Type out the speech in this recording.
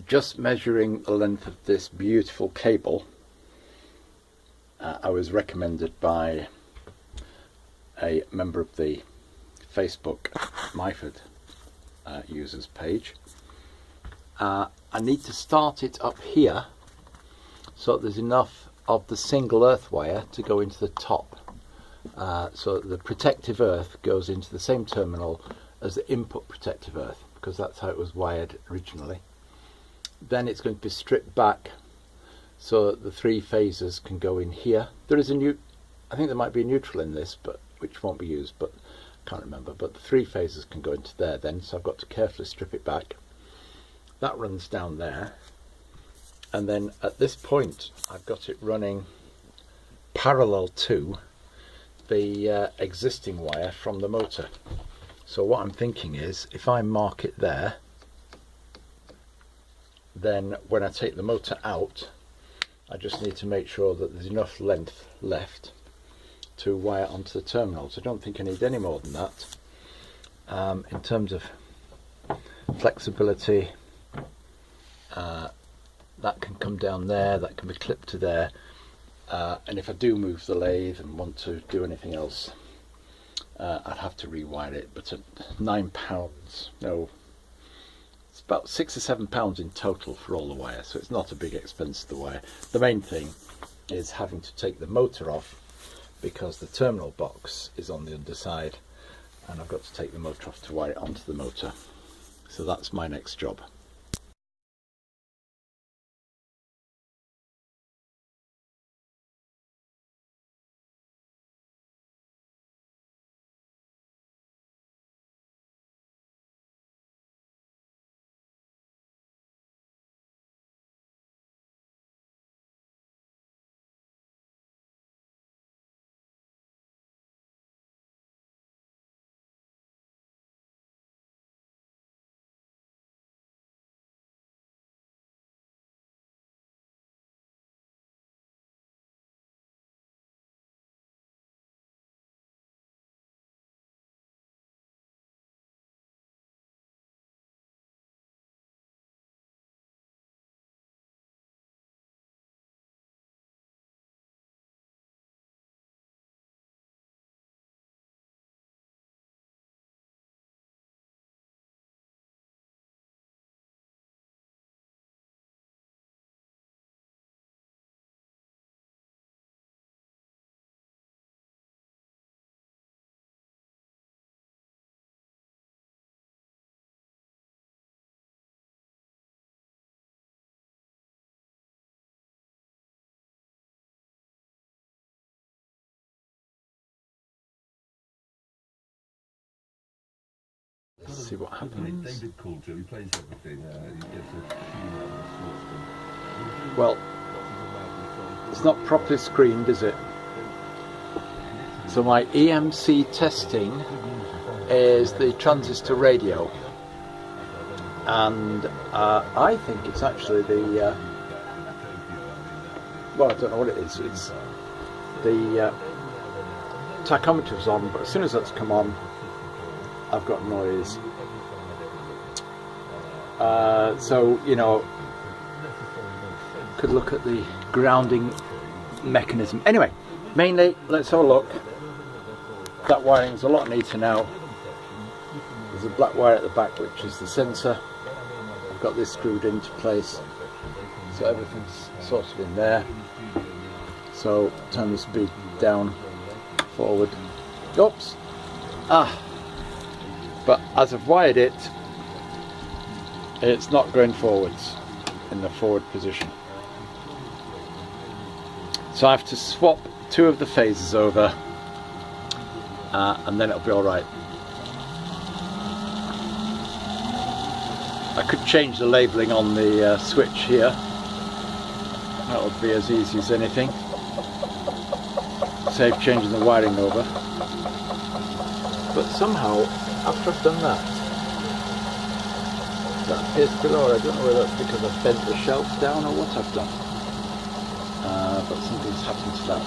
just measuring the length of this beautiful cable, I was recommended by a member of the Facebook Myford users page. I need to start it up here so there's enough of the single earth wire to go into the top, so that the protective earth goes into the same terminal as the input protective earth, because that's how it was wired originally. Then it's going to be stripped back so that the 3 phases can go in here. There is I think there might be a neutral in this, but which won't be used, but I can't remember. But the 3 phases can go into there then, so I've got to carefully strip it back. That runs down there, and then at this point I've got it running parallel to the existing wire from the motor. So what I'm thinking is, if I mark it there, then when I take the motor out, I just need to make sure that there's enough length left to wire onto the terminals. I don't think I need any more than that. In terms of flexibility, that can come down there, that can be clipped to there, and if I do move the lathe and want to do anything else, I'd have to rewire it. But at £9, no, it's about £6 or £7 in total for all the wire, so it's not a big expense of the wire. The main thing is having to take the motor off, because the terminal box is on the underside and I've got to take the motor off to wire it onto the motor. So that's my next job. See what happens. Well, it's not properly screened, is it? So my EMC testing is the transistor radio, and I think it's actually the well, I don't know what it is. It's the tachometer's on, but as soon as that's come on, I've got noise. So, you know, could look at the grounding mechanism. Anyway, mainly, let's have a look. That wiring's a lot neater now. There's a black wire at the back, which is the sensor. I've got this screwed into place, so everything's sort of in there. So, turn the speed down, forward. Oops! But as I've wired it, it's not going forwards in the forward position. So I have to swap 2 of the phases over, and then it'll be alright. I could change the labelling on the switch here. That would be as easy as anything. Save changing the wiring over. But somehow, after I've done that appears below. I don't know whether that's because I've bent the shelf down or what I've done. But something's happened to that.